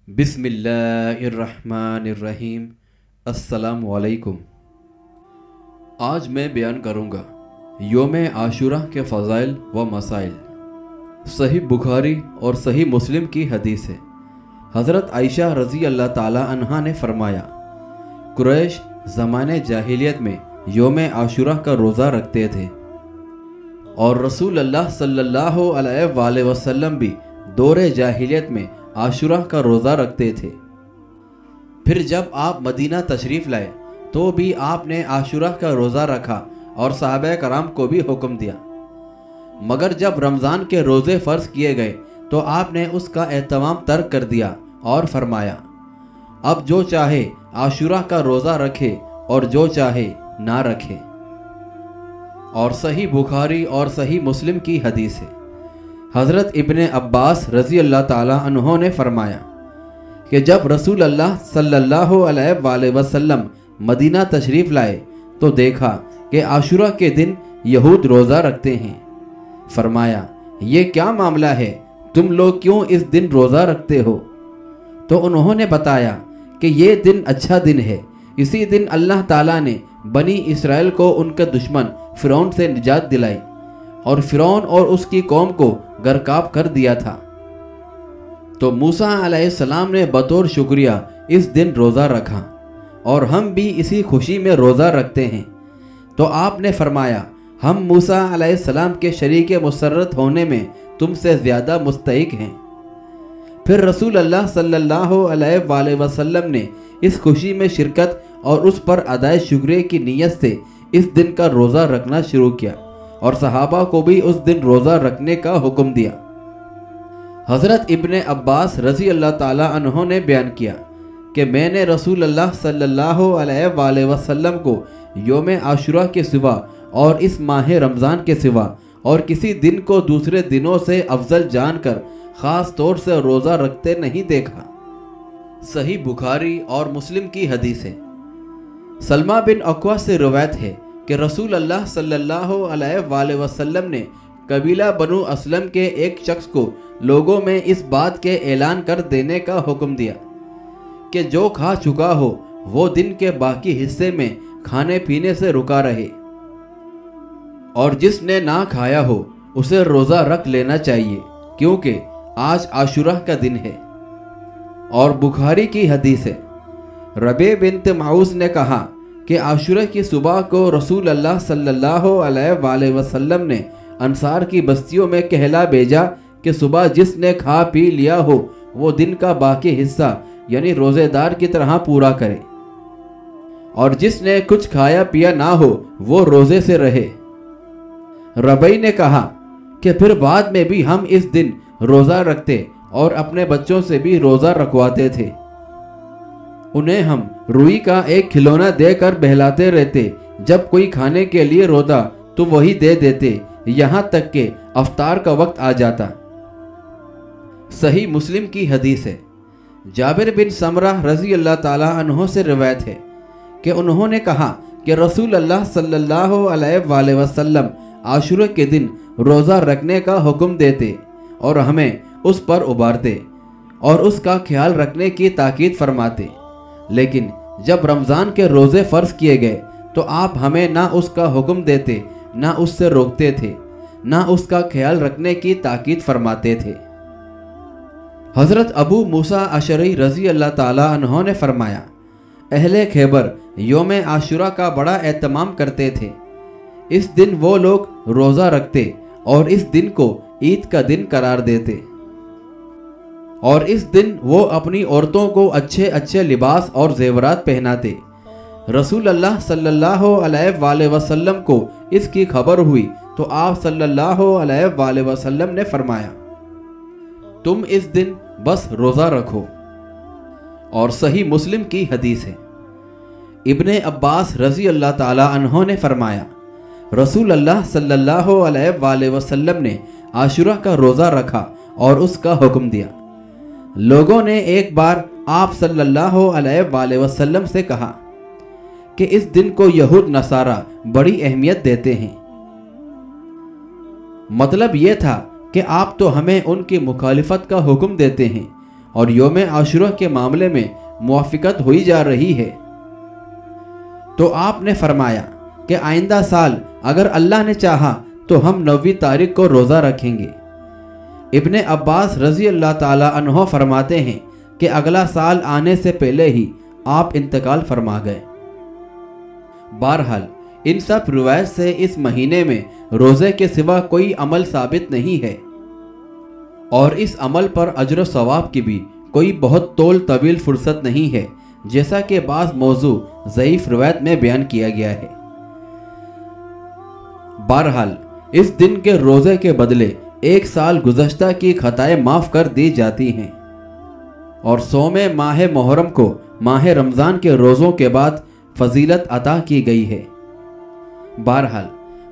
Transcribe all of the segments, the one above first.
बिस्मिल्लाहिर्रहमानिर्रहीम। अस्सलामु अलैकुम। आज मैं बयान करूँगा योम आशूरा के फ़ज़ाइल व मसाइल। सही बुखारी और सही मुस्लिम की हदीस है। हज़रत आयशा रज़ी अल्लाह ताला अन्हा ने फरमाया, कुरैश ज़माने जाहिलियत में योम आशूरा का रोज़ा रखते थे और रसूल अल्लाह सल्लल्लाहु अलैहि वसल्लम भी दौरे जाहिलियत में आशूरा का रोज़ा रखते थे। फिर जब आप मदीना तशरीफ़ लाए तो भी आपने आशूरा का रोज़ा रखा और सहाबा कराम को भी हुक्म दिया, मगर जब रमज़ान के रोज़े फ़र्ज किए गए तो आपने उसका एहतमाम तर्क कर दिया और फरमाया, अब जो चाहे आशूरा का रोज़ा रखे और जो चाहे ना रखे। और सही बुखारी और सही मुस्लिम की हदीस है। हज़रत इब्ने अब्बास रज़ी अल्लाह ताला अन्हो ने फरमाया कि जब रसूल अल्लाह सल्लल्लाहु अलैहि वसल्लम मदीना तशरीफ़ लाए तो देखा कि आशूरा के दिन यहूद रोज़ा रखते हैं। फरमाया, ये क्या मामला है, तुम लोग क्यों इस दिन रोज़ा रखते हो? तो उन्होंने बताया कि ये दिन अच्छा दिन है, इसी दिन अल्लाह ताला ने बनी इसराइल को उनके दुश्मन फ़िरौन से निजात दिलाई और फ़िरौन और उसकी कौम को गरकाब कर दिया था। तो मूसा अलैहिस्सलाम ने बतौर शुक्रिया इस दिन रोज़ा रखा और हम भी इसी खुशी में रोज़ा रखते हैं। तो आपने फरमाया, हम मूसा अलैहिस्सलाम के शरीक मुसर्रत होने में तुमसे ज़्यादा मुस्तहिक हैं। फिर रसूल अल्लाह सल्लल्लाहु अलैहि वसल्लम ने इस खुशी में शिरकत और उस पर अदाए शुक्रिया की नीयत से इस दिन का रोज़ा रखना शुरू किया और सहाबा को भी उस दिन रोज़ा रखने का हुक्म दिया। हज़रत इब्ने अब्बास रज़ी अल्लाह ताला अन्हो ने बयान किया कि मैंने रसूल अल्लाह सल्लल्लाहु अलैहि वसल्लम को योम आशूरा के सिवा और इस माह रमज़ान के सिवा और किसी दिन को दूसरे दिनों से अफजल जानकर ख़ास तौर से रोज़ा रखते नहीं देखा। सही बुखारी और मुस्लिम की हदीस है। सलमा बिन अक्वा से रवायत है कि रसूल अल्लाह सल्लल्लाहु अलैहि वसल्लम ने कबीला बनु असलम के एक शख्स को लोगों में इस बात के ऐलान कर देने का हुक्म दिया कि जो खा चुका हो वो दिन के बाकी हिस्से में खाने पीने से रुका रहे और जिसने ना खाया हो उसे रोज़ा रख लेना चाहिए, क्योंकि आज आशूरा का दिन है। और बुखारी की हदीस है। रबी बिन्त माऊस ने कहा कि आशूरा की सुबह को रसूल अल्लाह सल्लल्लाहु अलैहि वसल्लम ने अंसार की बस्तियों में कहला भेजा कि सुबह जिसने खा पी लिया हो वो दिन का बाकी हिस्सा यानी रोज़ेदार की तरह पूरा करे और जिसने कुछ खाया पिया ना हो वो रोज़े से रहे। रबई ने कहा कि फिर बाद में भी हम इस दिन रोज़ा रखते और अपने बच्चों से भी रोज़ा रखवाते थे। उन्हें हम रुई का एक खिलौना देकर बहलाते रहते, जब कोई खाने के लिए रोता तो वही दे देते, यहाँ तक कि अफ्तार का वक्त आ जाता। सही मुस्लिम की हदीस है। जाबिर बिन समरा रज़ी अल्लाह ताला अन्हो से रिवायत है कि उन्होंने कहा कि रसूल अल्लाह सल्लल्लाहु अलैहि वसल्लम आशूरा के दिन रोज़ा रखने का हुक्म देते और हमें उस पर उबारते और उसका ख्याल रखने की ताकीद फरमाते, लेकिन जब रमज़ान के रोज़े फ़र्ज किए गए तो आप हमें ना उसका हुक्म देते, ना उससे रोकते थे, ना उसका ख्याल रखने की ताकीद फरमाते थे। हज़रत अबू मूसा अशरी रज़ी अल्लाह ताला अन्हो ने फरमाया, अहले खैबर योम आशूरा का बड़ा एहतमाम करते थे। इस दिन वो लोग रोज़ा रखते और इस दिन को ईद का दिन करार देते और इस दिन वो अपनी औरतों को अच्छे अच्छे लिबास और जेवरात पहनाते। रसूल अल्लाह सल्लल्लाहु अलैहि वसल्लम को इसकी खबर हुई तो आप सल्लल्लाहु अलैहि वसल्लम ने फरमाया, तुम इस दिन बस रोज़ा रखो। और सही मुस्लिम की हदीस है। इब्ने अब्बास रज़ी अल्लाह ताला अन्हो ने फरमाया, रसूल अल्लाह सल्लल्लाहु अलैहि वसल्लम ने आशूरा का रोज़ा रखा और उसका हुक्म दिया। लोगों ने एक बार आप सल्लल्लाहु अलैहि वसल्लम से कहा कि इस दिन को यहूद नसारा बड़ी अहमियत देते हैं। मतलब ये था कि आप तो हमें उनकी मुखालिफत का हुक्म देते हैं और यौम आशूरा के मामले में मुआफ़िकत हुई जा रही है। तो आपने फरमाया कि आइंदा साल अगर अल्लाह ने चाहा तो हम 9वीं तारीख को रोज़ा रखेंगे। इब्ने अब्बास रज़ी अल्लाह ताला अन्हो फरमाते हैं कि अगला साल आने से पहले ही आप इंतकाल फरमा गए। बहरहाल इन सब रिवायत से इस महीने में रोज़े के सिवा कोई अमल साबित नहीं है और इस अमल पर अजर सवाब की भी कोई बहुत तोल तवील फुर्सत नहीं है, जैसा कि बाज़ मौजू ज़ईफ़ रिवायत में बयान किया गया है। बहरहाल इस दिन के रोज़े के बदले एक साल गुज़श्ता की खताएं माफ़ कर दी जाती हैं और सोमे माह मुहर्रम को माह रमज़ान के रोज़ों के बाद फजीलत अता की गई है। बहरहाल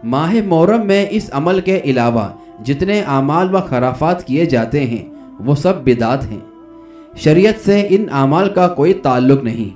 माह मुहर्रम में इस अमल के अलावा जितने आमाल व खराफात किए जाते हैं वो सब बिदात हैं। शरीयत से इन आमाल का कोई ताल्लुक़ नहीं।